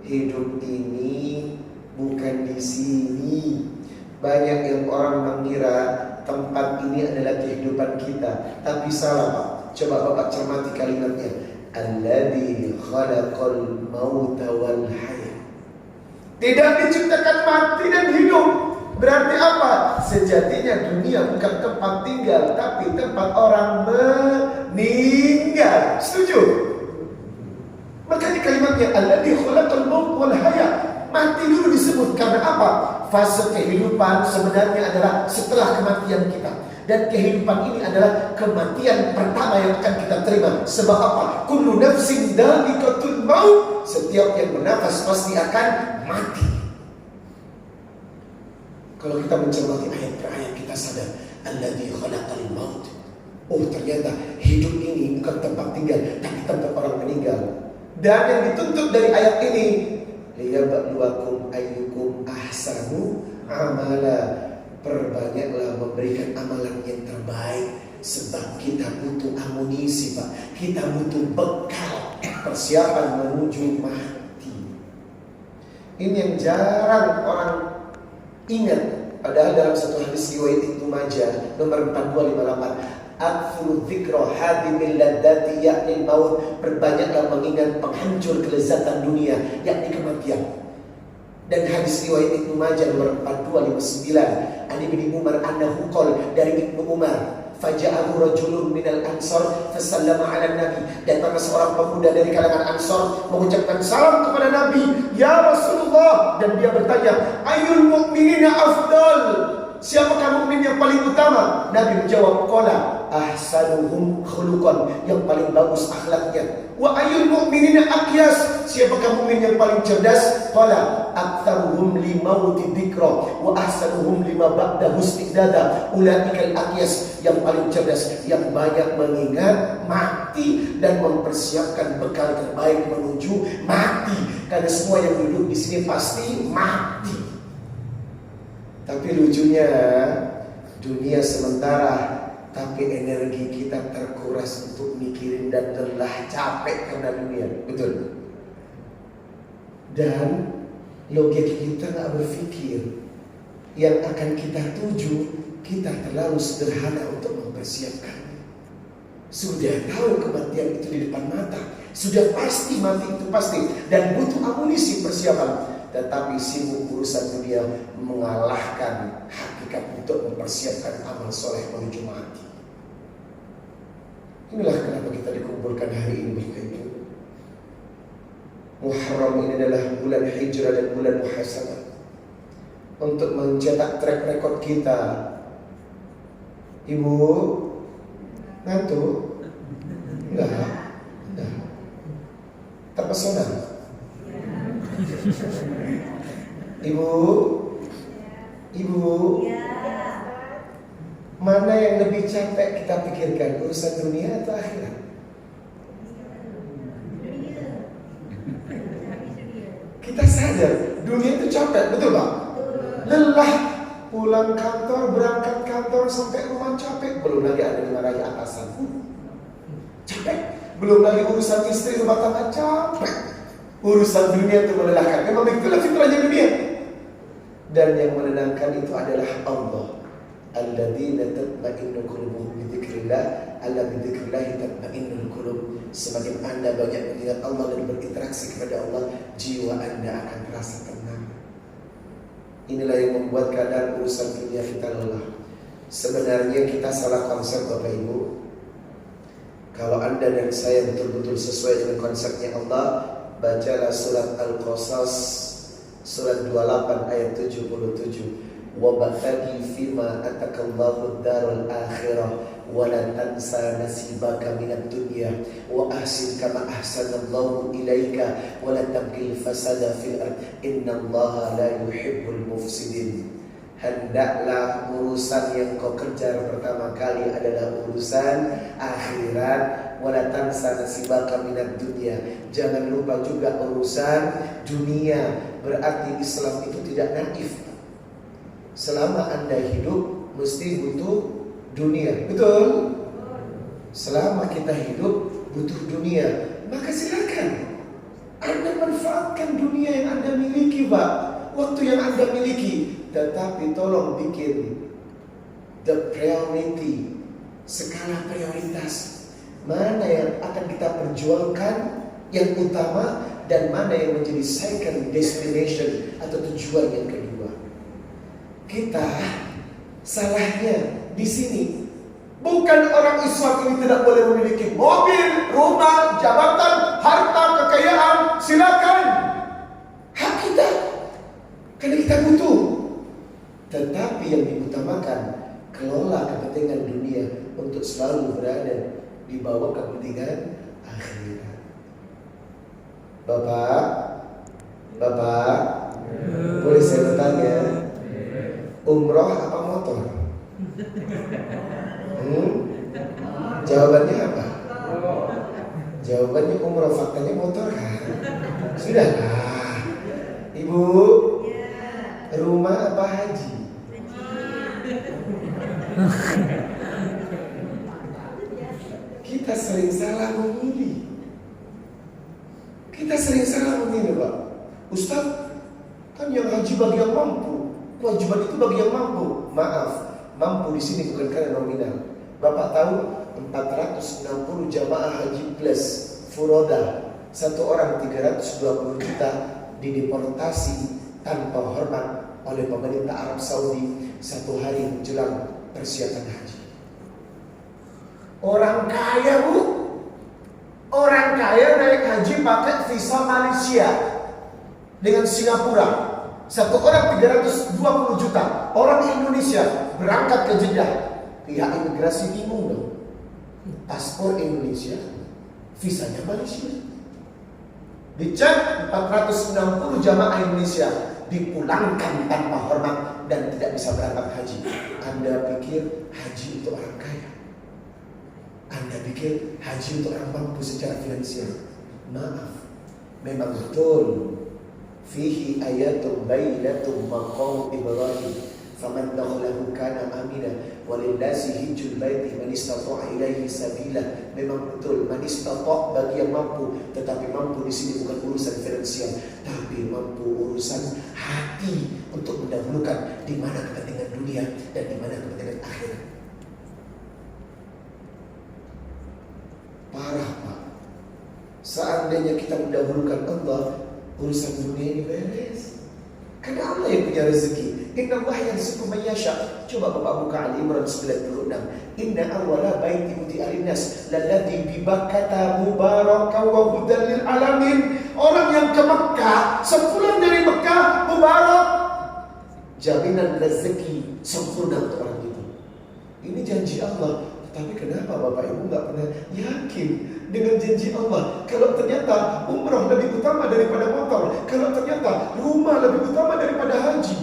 hidup ini bukan di sini. Banyak yang orang mengira tempat ini adalah kehidupan kita, tapi salah Pak. Coba Bapak cermati kalimatnya. Alladzi khalaqal mauta wal hayat. Tidak diciptakan mati dan hidup. Berarti apa? Sejatinya dunia bukan tempat tinggal, tapi tempat orang meninggal. Setuju? Makanya kalimatnya alladzi khalaqal maut wal hayat. Mati dulu disebut karena apa? Fase kehidupan sebenarnya adalah setelah kematian kita. Dan kehidupan ini adalah kematian pertama yang akan kita terima. Sebab apa? Kullu nafsin dha'iqatul maut. Setiap yang bernafas pasti akan mati. Kalau kita mencermati ayat per ayat, kita sadar alladzi khalaqal maut. Oh, ternyata hidup ini bukan tempat tinggal, tapi tempat orang meninggal. Dan yang dituntut dari ayat ini, liyabluwakum ayyukum ahsanu amala. Perbanyaklah memberikan amalan yang terbaik. Sebab kita butuh amunisi Pak. Kita butuh bekal persiapan menuju mati. Ini yang jarang orang ingat. Padahal dalam satu hadis riwayat Ibnu Majah nomor 4258, akthuru dzikra hadimil ladzati yakni maut. Perbanyaklah mengingat penghancur kelezatan dunia, yakni kematian. Dan hadis riwayat Ibnu Majah nomor 4259, Ani bin Umar annahu qol, dari Ibnu Umar, faja'ahu rajulun minal ansar fasallama 'ala nabi. Datang seorang pemuda dari kalangan Ansor mengucapkan salam kepada Nabi, ya Rasulullah, dan dia bertanya, ayyul mu'minina afdal? Siapakah mukmin yang paling utama? Nabi menjawab, qala ahsanuhum khuluqan, yang paling bagus akhlaknya. Wa ayyul mu'minina aqyas? Siapakah mukmin yang paling cerdas? Qala aktsaruhum limauti dzikra wa ahsanuhum lima ba'da husnidada. Ulaikal aqyas, yang paling cerdas, yang banyak mengingat mati dan mempersiapkan bekal terbaik menuju mati. Karena semua yang duduk di sini pasti mati. Tapi lucunya dunia sementara, tapi energi kita terkuras untuk mikirin dan lelah, capek karena dunia. Betul. Dan logika kita gak berpikir yang akan kita tuju. Kita terlalu sederhana untuk mempersiapkannya. Sudah tahu kematian itu di depan mata, sudah pasti mati itu pasti, dan butuh amunisi persiapan. Tetapi sibuk urusan dunia mengalahkan hakikat untuk mempersiapkan amal soleh menuju mati. Inilah kenapa kita dikumpulkan hari ini Bapak Ibu. Muharram ini adalah bulan hijrah dan bulan muhasabah, untuk mencetak track record kita. Ibu ngantuk? Enggak. Terpesona? Ibu, mana yang lebih capek kita pikirkan, urusan dunia atau akhirat? Kita sadar dunia itu capek, betul Pak? Lelah, pulang kantor, berangkat kantor sampai rumah capek. Belum lagi ada dimarahi atasan, capek. Belum lagi urusan istri rumah tangga, capek. Urusan dunia itu melelahkan. Memang itulah fitrahnya dunia. Dan yang menenangkan itu adalah Allah. Alladzina tatma'innu qulubuhum bi dzikrillah, alla bi dzikrillah tatma'innul qulub. Semakin Anda banyak mengingat Allah dan berinteraksi kepada Allah, jiwa Anda akan terasa tenang. Inilah yang membuat kadang urusan dunia kita lelah. Sebenarnya kita salah konsep Bapak Ibu. Kalau Anda dan saya betul-betul sesuai dengan konsepnya Allah, bacalah surat Al-Qasas surat 28 ayat 77. Wa baghagi fima atakallahu ad-darul akhirah wa la tansa nasibaka minad dunya wa ahsin kama ahsanallahu ilaika wa la tabghil fasada fil ard innallaha la yuhibbul mufsidin. Hendaklah urusan yang kau kejar pertama kali adalah urusan akhirat. Wala tansa nasibaka minad dunya. Jangan lupa juga urusan dunia. Berarti Islam itu tidak naif. Selama Anda hidup mesti butuh dunia. Betul? Selama kita hidup butuh dunia, maka silakan Anda manfaatkan dunia yang Anda miliki, Pak. Waktu yang Anda miliki. Tetapi tolong bikin the priority, skala prioritas. Mana yang akan kita perjuangkan yang utama, dan mana yang menjadi second destination atau tujuan yang kedua. Kita salahnya di sini. Bukan orang Islam ini tidak boleh memiliki mobil, rumah, jabatan, harta, kekayaan. Silakan. Hak kita. Karena kita butuh. Tetapi yang diutamakan, kelola kepentingan dunia untuk selalu berada di bawah kepentingan akhirat. Bapak, boleh saya bertanya, umroh apa motor? Jawabannya apa? Jawabannya umroh, faktanya motor kan? Sudahlah. Ibu, rumah apa haji? Kita sering salah memilih. Pak. Ustaz, kan yang haji bagi yang mampu, kewajiban itu bagi yang mampu. Maaf, mampu di sini bukan karena nominal. Bapak tahu 460 jamaah haji plus furoda, satu orang 320 juta dideportasi tanpa hormat oleh pemerintah Arab Saudi satu hari menjelang persiapan haji. Orang kaya, Bu. Orang kaya naik haji pakai visa Malaysia dengan Singapura. Satu orang 320 juta. Orang Indonesia berangkat ke Jeddah. Pihak imigrasi bingung dong. Paspor Indonesia, visanya Malaysia. Dicek 460 jamaah Indonesia dipulangkan tanpa hormat dan tidak bisa berangkat haji. Anda pikir haji untuk orang kaya? Anda pikir haji untuk orang mampu secara finansial? Maaf, memang betul. Fihi ayatun bayyinatun maqam Ibrahim, faman dakhalahu kana amina, walillasi hijjul baiti man istata'a ilaihi sabila. Memang betul, man istata' bagi yang mampu, tetapi mampu di sini bukan urusan finansial, tapi mampu urusan hati untuk mendahulukan di mana kepentingan dunia dan di mana kepentingan akhirat. Parah, Pak. Seandainya kita mendahulukan Allah, urusan dunia ini beres. Karena Allah yang punya rezeki. Inna Allah yarzuqu man yasha. Coba Bapak buka Ali Imran 96. Inna awwala baiti wudi'a linnas lalladzi bi Bakkah mubarakan wa hudan lil alamin. Orang yang ke Mekah, sepulang dari Mekah, mubarak. Jaminan rezeki sempurna untuk orang itu. Ini janji Allah. Tapi kenapa Bapak Ibu nggak pernah yakin dengan janji Allah? Kalau ternyata umrah lebih utama daripada motor, kalau ternyata rumah lebih utama daripada haji.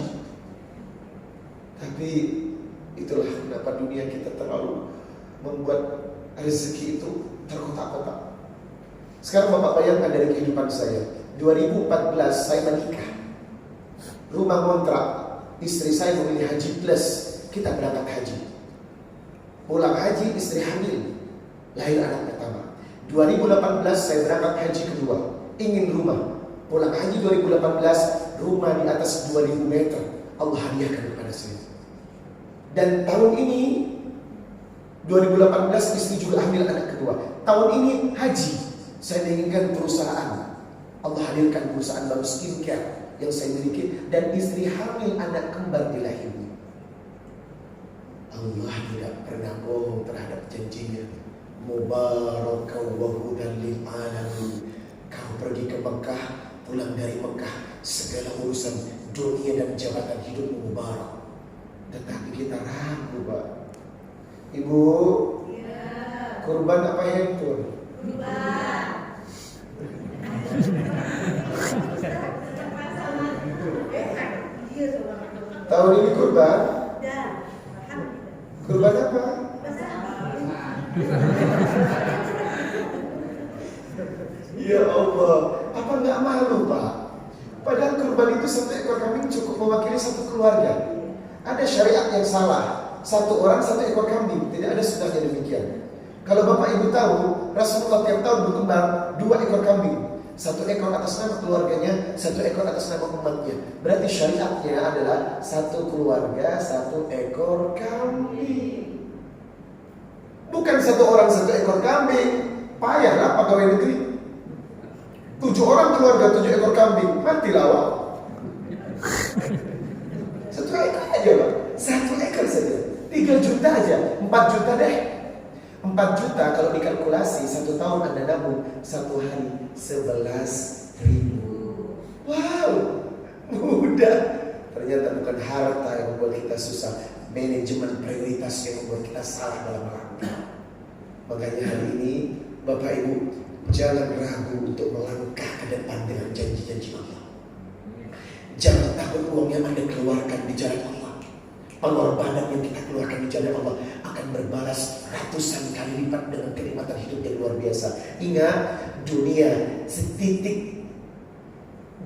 Tapi itulah kenapa dunia kita terlalu membuat rezeki itu terkotak-kotak. Sekarang Bapak bayangkan dari kehidupan saya. 2014 saya menikah, rumah kontrak, istri saya memilih haji plus, kita berangkat haji. Pulang haji, istri hamil, lahir anak pertama. 2018 saya berangkat haji kedua, ingin rumah. Pulang haji 2018, rumah di atas 2000 meter Allah hadiahkan kepada saya. Dan tahun ini 2018 istri juga hamil anak kedua. Tahun ini haji, saya menginginkan perusahaan. Allah hadirkan perusahaan baru skincare yang saya miliki, dan istri hamil anak kembar dilahirkan. Allah tidak pernah bohong terhadap janjinya. Mubarakan wa hudan lil alamin. Kau pergi ke Mekah, pulang dari Mekah, segala urusan dunia dan jabatan hidupmu mubarak. Tetapi kita ragu, Pak. Ibu, kurban apa handphone? Kurban. Tahun ini kurban? Kurban apa? Ya Allah, apa nggak malu, Pak? Padahal kurban itu satu ekor kambing cukup mewakili satu keluarga. Ada syariat yang salah, satu orang satu ekor kambing, tidak ada sunnahnya demikian. Kalau Bapak Ibu tahu, Rasulullah tiap tahun berkembang 2 ekor kambing. 1 ekor atas nama keluarganya, 1 ekor atas nama umatnya. Berarti syariatnya adalah 1 keluarga, 1 ekor kambing. Bukan 1 orang 1 ekor kambing. Payahlah pegawai negeri. 7 orang keluarga 7 ekor kambing, mati lawak. 1 ekor aja Pak, 1 ekor saja 3 juta aja, 4 juta deh. 4 juta kalau dikalkulasi 1 tahun Anda nabung 1 hari 11.000. Wow, mudah. Ternyata bukan harta yang membuat kita susah, manajemen prioritas yang membuat kita salah dalam langkah. Makanya hari ini Bapak Ibu, jangan ragu untuk melangkah ke depan dengan janji-janji Allah. Jangan takut uang yang Anda keluarkan di jalan Allah, pengorbanan yang kita keluarkan di jalan Allah akan berbalas ratusan kali lipat dengan kenikmatan hidup yang luar biasa. Ingat, dunia setitik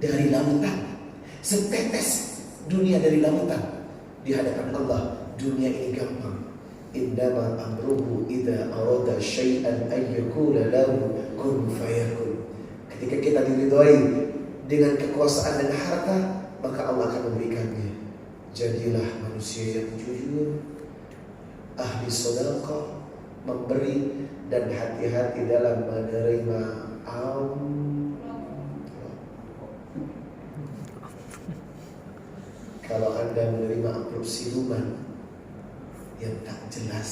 dari lautan, setetes dunia dari lautan. Di hadapan Allah, dunia ini gampang. Innama amruhu idza arada syai'an ay yaqula lahu kun fayakun. Ketika kita diridhoi dengan kekuasaan dan harta, maka Allah akan memberikannya. Jadilah manusia yang jujur, ahli sedekah, memberi, dan hati-hati dalam menerima Kalau Anda menerima amplop siluman yang tak jelas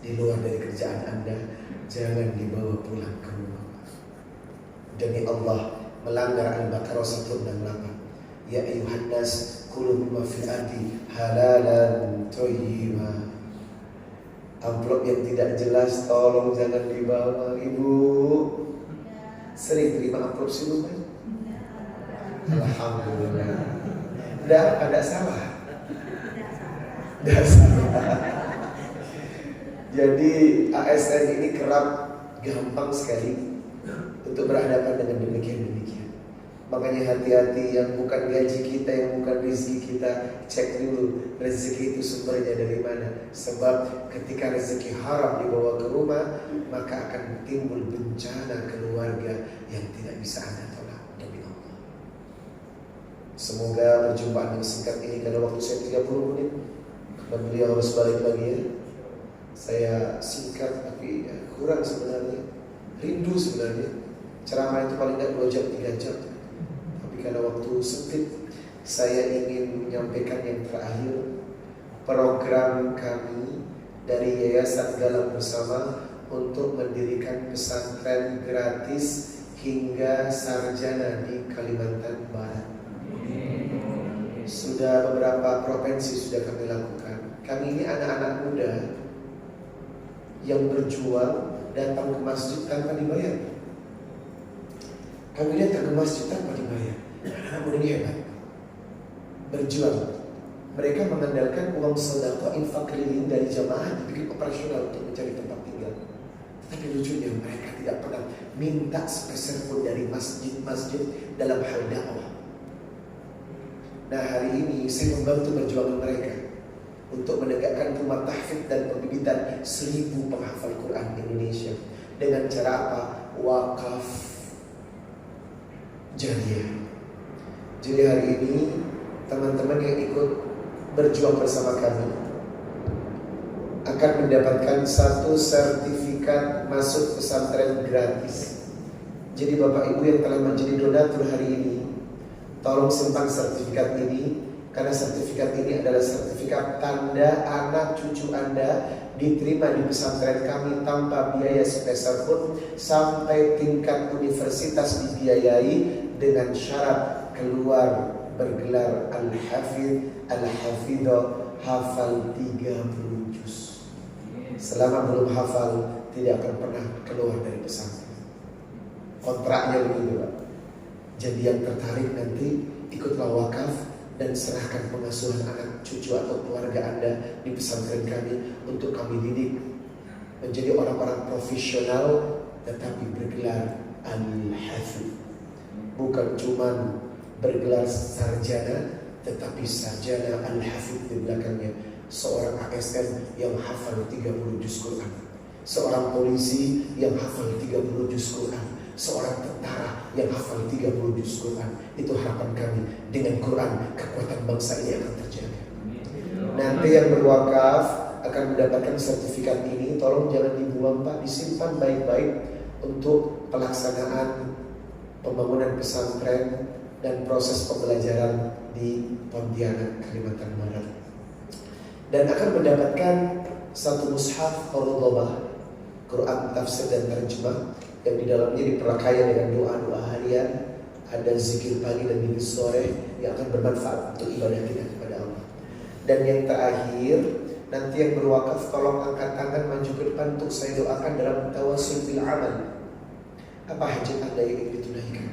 di luar dari kerjaan Anda, jangan dibawa pulang ke rumah. Demi Allah, melanggar Al-Baqarah 168. Ya ayuhan nas kulu mimma fil ardi halalan thayyiba. Amplop yang tidak jelas tolong jangan dibawa. Ibu sering terima amplop siluman? Alhamdulillah. Ada salah. Tidak salah. Jadi ASN ini kerap gampang sekali untuk berhadapan dengan demikian. Makanya hati-hati, yang bukan gaji kita, yang bukan rezeki kita, cek dulu rezeki itu sumbernya dari mana. Sebab ketika rezeki haram dibawa ke rumah, maka akan timbul bencana keluarga yang tidak bisa Anda tolak. Demi Allah. Semoga perjumpaan yang singkat ini, karena waktu saya 30 menit dan beliau harus balik lagi ya. Saya singkat tapi kurang sebenarnya. Rindu sebenarnya. Ceramah itu paling tidak 2 jam 3 jam. Karena waktu sempit, saya ingin menyampaikan yang terakhir. Program kami dari Yayasan Galang Bersama untuk mendirikan pesantren gratis hingga sarjana di Kalimantan Barat. Sudah beberapa provinsi sudah kami lakukan. Kami ini anak-anak muda yang berjuang datang ke masjid tanpa dibayar. Kami datang ke masjid tanpa dibayar. Anak muda ini hebat, berjuang. Mereka mengandalkan uang sedekah infak keliling dari jamaah dibikin operasional untuk mencari tempat tinggal. Tapi lucunya mereka tidak pernah minta sepeser pun dari masjid-masjid dalam hal dakwah. Nah, hari ini saya membantu perjuangan mereka untuk menegakkan rumah tahfidz dan pembibitan 1000 penghafal Quran di Indonesia. Dengan cara apa? Wakaf jariah. Jadi hari ini teman-teman yang ikut berjuang bersama kami akan mendapatkan 1 sertifikat masuk pesantren gratis. Jadi Bapak Ibu yang telah menjadi donatur hari ini, tolong simpan sertifikat ini, karena sertifikat ini adalah sertifikat tanda anak cucu Anda diterima di pesantren kami tanpa biaya sepeser pun, sampai tingkat universitas dibiayai dengan syarat keluar bergelar Al-Hafidh, Al-Hafidhah, hafal 30 juz. Selama belum hafal, tidak akan pernah keluar dari pesantren. Kontraknya begitu Pak. Jadi yang tertarik nanti ikutlah wakaf dan serahkan pengasuhan anak cucu atau keluarga Anda di pesantren kami untuk kami didik menjadi orang-orang profesional, tetapi bergelar Al-Hafidh. Bukan cuma bergelar sarjana, tetapi sarjana Al-Hafidh di belakangnya. Seorang ASN yang hafal 30 juz Quran, seorang polisi yang hafal 30 juz Quran, seorang tentara yang hafal 30 juz Quran. Itu harapan kami. Dengan Quran, kekuatan bangsa ini akan terjaga. Nanti yang berwakaf akan mendapatkan sertifikat ini. Tolong jangan dibuang Pak, disimpan baik-baik untuk pelaksanaan pembangunan pesantren dan proses pembelajaran di Pontianak, Kalimantan Barat. Dan akan mendapatkan satu mushaf Qur'an, Quran tafsir dan terjemah, yang di dalamnya diperkaya dengan doa-doa harian, ada zikir pagi dan zikir sore yang akan bermanfaat untuk ibadah kita kepada Allah. Dan yang terakhir, nanti yang berwakaf tolong angkat tangan maju ke depan untuk saya doakan dalam tawassul bil amal. Apa hajat Anda yang ingin ditunaikan?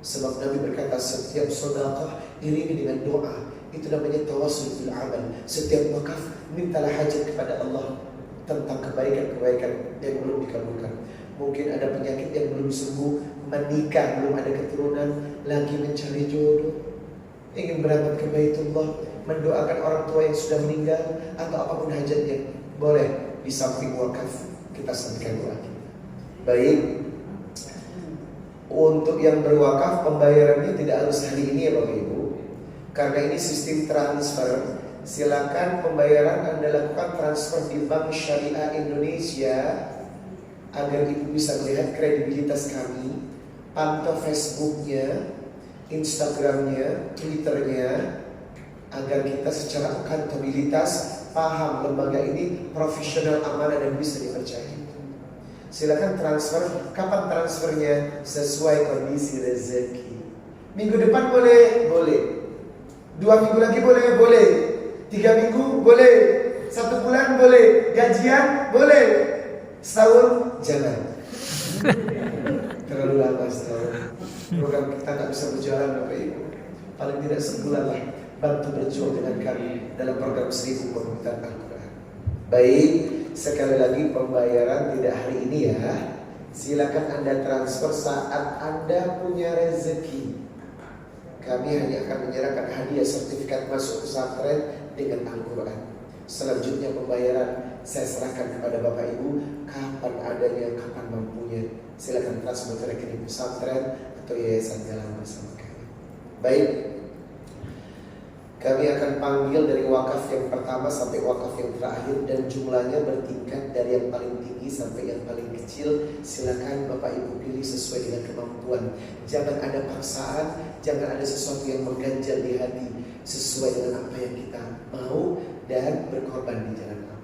Sebab Nabi berkata setiap sedekah diiringi dengan doa. Itu namanya tawassul bil amal. Setiap wakaf mintalah hajat kepada Allah tentang kebaikan-kebaikan yang belum dikabulkan. Mungkin ada penyakit yang belum sembuh, menikah belum ada keturunan, lagi mencari jodoh, ingin berangkat ke Baitullah, mendoakan orang tua yang sudah meninggal, atau apapun hajatnya, boleh di samping wakaf kita sampaikan doa kita. Baik, untuk yang berwakaf pembayarannya tidak harus hari ini ya Bapak Ibu, karena ini sistem transfer. Silakan pembayaran Anda lakukan transfer di Bank Syariah Indonesia agar Ibu bisa melihat kredibilitas kami. Pantau Facebooknya, Instagramnya, Twitternya, agar kita secara akuntabilitas paham lembaga ini profesional, amanah dan bisa dipercaya. Silakan transfer. Kapan transfernya? Sesuai kondisi rezeki. Minggu depan boleh? Boleh. 2 minggu lagi boleh? Boleh. 3 minggu boleh, 1 bulan boleh, gajian boleh, setahun jangan. Terlalu lama setahun. Program kita nggak bisa berjalan Bapak Ibu. Paling tidak sebulan lah bantu berjuang dengan kami dalam program 1000 pembuatan Al-Quran. Baik, sekali lagi pembayaran tidak hari ini ya. Silakan Anda transfer saat Anda punya rezeki. Kami hanya akan menyerahkan hadiah sertifikat masuk pesantren dengan Al-Quran. Selanjutnya pembayaran saya serahkan kepada Bapak Ibu, kapan adanya, kapan mampunya. Silakan transfer ke rekening pesantren atau yayasan jalan bersama kami. Baik, kami akan panggil dari wakaf yang pertama sampai wakaf yang terakhir, dan jumlahnya bertingkat dari yang paling tinggi sampai yang paling kecil. Silakan Bapak Ibu pilih sesuai dengan kemampuan. Jangan ada paksaan, jangan ada sesuatu yang mengganjal di hati, sesuai dengan apa yang kita mau dan berkorban di jalan Allah.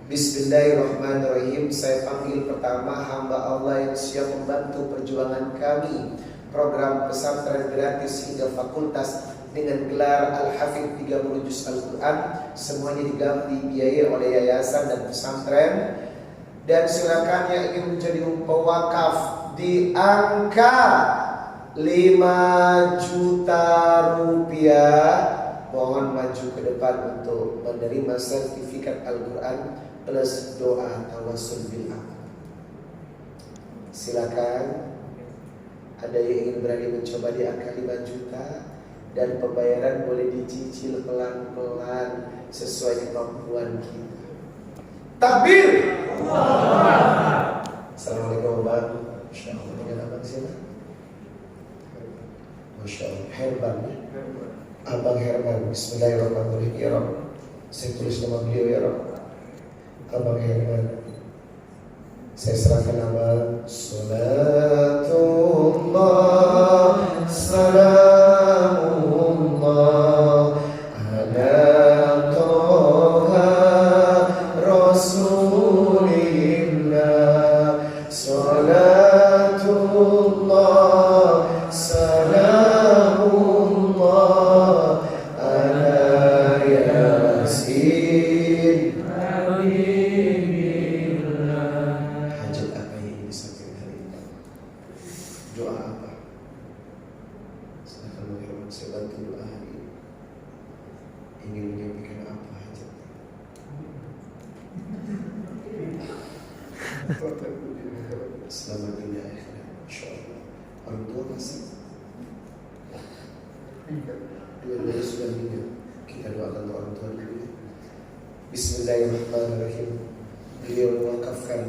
Bismillahirrahmanirrahim. Saya panggil pertama hamba Allah yang siap membantu perjuangan kami, program pesantren gratis hingga fakultas dengan gelar Al-Hafidh 30 juz Al-Quran. Semuanya dibiayai oleh yayasan dan pesantren. Dan silakan yang ingin menjadi pewakaf di angka 5 juta rupiah, mohon maju ke depan untuk menerima sertifikat Al-Quran plus doa tawassul bil amal. Silakan. Ada yang ingin berani mencoba di angka 5 juta, dan pembayaran boleh dicicil pelan-pelan sesuai kemampuan kita. Takbir! Assalamualaikum warahmatullahi wabarakatuh. Masya Allah, dengan abang siapa? Masya Allah, Herman ya? Abang Herman. Bismillahirrahmanirrahim. Ya Rabb, saya tulis nama beliau ya Rabb. Abang Herman, saya serahkan nama. Salatullah salamullah ala toha rasulillah. Salatullah salamullah ala yasin. Hajat apa yang ingin disampaikan hari ini? Doa apa? Silakan Bang Herman, saya bantu doa hari ini. Ingin menyampaikan apa hajatnya? Selamat tinggal akhirat, Masya Allah. Orang tua masih? Dua-duanya sudah meninggal. Kita doakan untuk orang tua dulu ya. Bismillahirrahmanirrahim. Beliau mewakafkan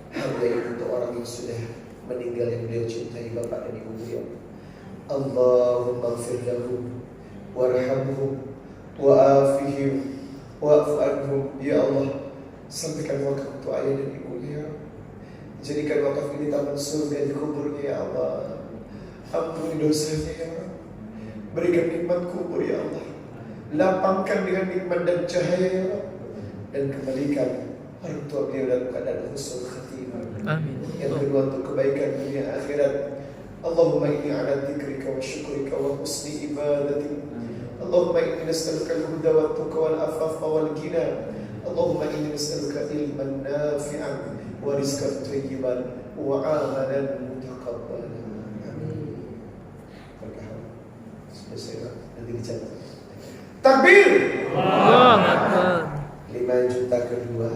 harga ini untuk orang yang sudah meninggal yang beliau cintai, bapak dan ibu beliau. Allahumma ighfir lahum warhamhum wa'afihim wa'fu anhum. Ya Allah, sampaikan wakaf untuk ayah dan ibunya. Jadikan wakaf ini taman surga di kuburnya ya Allah. Ampuni dosanya ya Allah. Berikan nikmat kubur ya Allah. Lapangkan dengan nikmat dan cahaya ya Allah. Dan kembalikan orang tua beliau dalam keadaan husnul khatimah. Amin. Yang kedua untuk kebaikan dunia akhirat. Allahumma inni ala dzikrika wa syukrika wa husni ibadatik. Allahumma inni nas'aluka al-huda wa tuqa wal afafa wal ghina. Allahumma inni nas'aluka ilman nafi'an wa rizqan thayyiban wa amalan mutaqabbalan. Amin. Berkah. Selesai nanti dicatat. Takbir. Allahu Akbar. 5 juta kedua.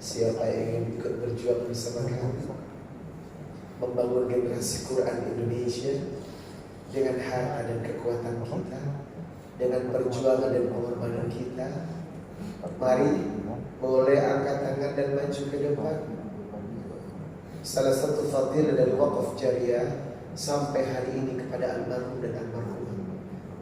Siapa yang ingin ikut berjuang bersama kami membangun generasi Quran Indonesia dengan harta dan kekuatan kita, dengan perjuangan dan pengorbanan kita, mari boleh angkat tangan dan maju ke depan. Salah satu fadilah dari wakaf jariah sampai hari ini kepada almarhum dan almarhumah.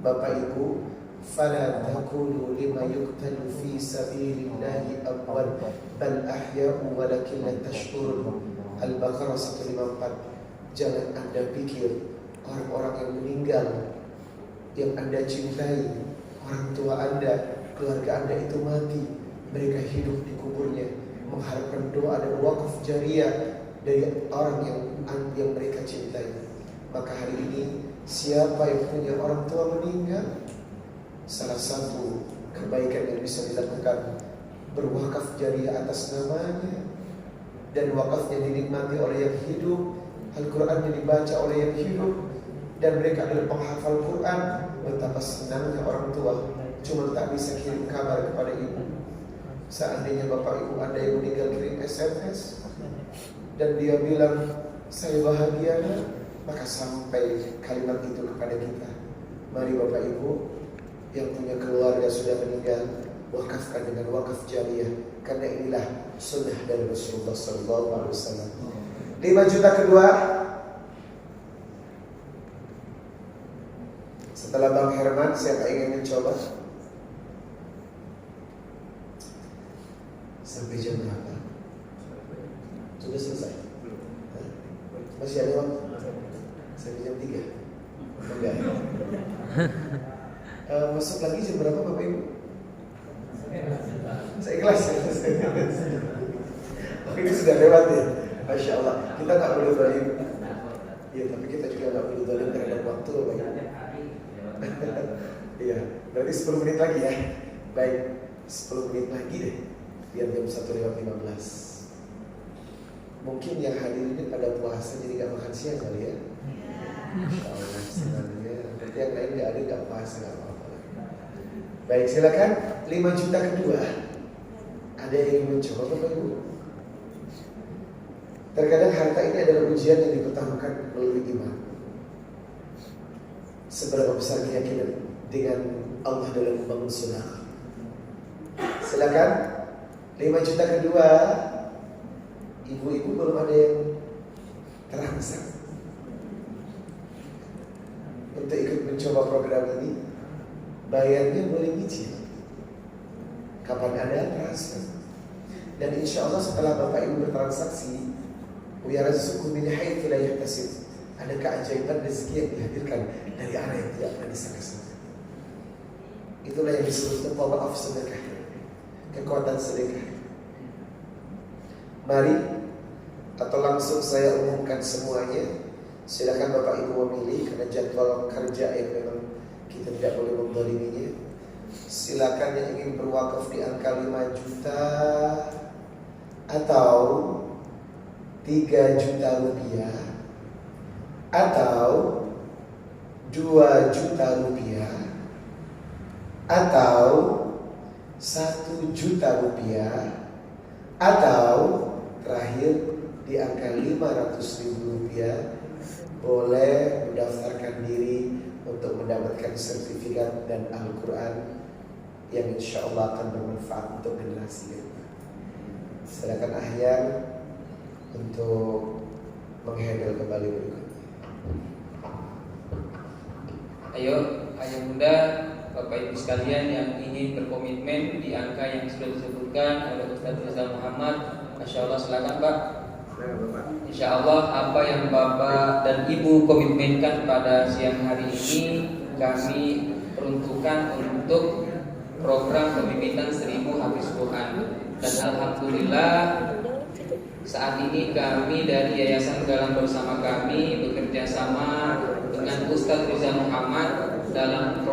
Bapak Ibu, fala taqulu lima yuqtalu fi sabilillahi amwat bal ahya'u walakin la tashkurun. Al-Baqarah 154. Jangan Anda pikir orang-orang yang meninggal yang Anda cintai, orang tua Anda, keluarga Anda itu mati, mereka hidup di kuburnya mengharapkan doa dan wakaf jariah dari orang yang mereka cintai. Maka hari ini siapa yang punya orang tua meninggal, salah satu kebaikan yang bisa dilakukan berwakaf jariah atas namanya, dan wakafnya dinikmati oleh yang hidup, Al-Qurannya dibaca oleh yang hidup, dan mereka adalah penghafal Quran. Betapa senangnya orang tua cuma tak bisa kirim kabar kepada ibu. Seandainya bapak ibu Anda yang meninggal kirim SMS dan dia bilang saya bahagia, maka sampai kalimat itu kepada kita. Mari bapak ibu yang punya keluarga sudah meninggal, wakafkan dengan wakaf jariah, karena inilah sunnah dari Rasulullah SAW. 5 juta kedua. Setelah Bang Herman, siapa ingin mencoba? Sampai jam berapa? Sudah selesai? Masih ada waktu? Sampai jam 3? Enggak ya? Masuk lagi jam berapa Bapak Ibu? Saya ikhlas ya. Oh, ini sudah lewat ya. Masya Allah. Kita nggak boleh zalim. Ya, tapi kita juga nggak boleh zalim terhadap waktu, Bapak Ibu. Iya, berarti 10 menit lagi ya. Baik, 10 menit lagi deh. Biar jam 1:15. Mungkin yang hadir ini pada puasa jadi nggak makan siang kali ya. Masya Allah, senangnya. Berarti yang lain nggak ada nggak puasa, nggak apa-apa. Baik, silakan 5 juta kedua. Ada yang ingin mencoba Bapak Ibu? Terkadang harta ini adalah ujian yang dipertaruhkan melalui iman. Seberapa besar keyakinan dengan Allah dalam membangun sunnah. Silakan 5 juta kedua. Ibu-ibu belum ada yang terangsang untuk ikut mencoba program ini. Bayarnya boleh nyicil. Kapan ada transfer. Dan insya Allah setelah Bapak Ibu bertransaksi, وَيَرَزُقُ مِنْ حَيْثُ لَا يَحْتَسِبُ. Ada keajaiban rezeki yang dihadirkan dari arah yang tidak pernah disangka-sangka. Itulah yang disebut power of sedekah, kekuatan sedekah. Mari, atau langsung saya umumkan semuanya. Silakan Bapak Ibu memilih, karena jadwal kerja yang memang kita tidak boleh menzaliminya. Silakan yang ingin berwakaf di angka 5 juta atau 3 juta rupiah atau 2 juta rupiah atau 1 juta rupiah atau terakhir di angka 500.000 rupiah, boleh mendaftarkan diri untuk mendapatkan sertifikat dan Al-Quran yang insya Allah akan bermanfaat untuk generasi kita. Silakan Ahyar untuk menghandle kembali berikutnya. Ayo, ayah bunda, Bapak Ibu sekalian yang ingin berkomitmen di angka yang sudah disebutkan oleh Ustaz Rizal Muhammad, Masya Allah, silakan Pak. Insya Allah apa yang Bapak dan Ibu komitmenkan pada siang hari ini kami peruntukkan untuk program pembibitan 1000 hafiz Quran. Dan alhamdulillah saat ini kami dari Yayasan Galang Bersama kami bekerja sama dengan Ustaz Rizal Muhammad dalam proses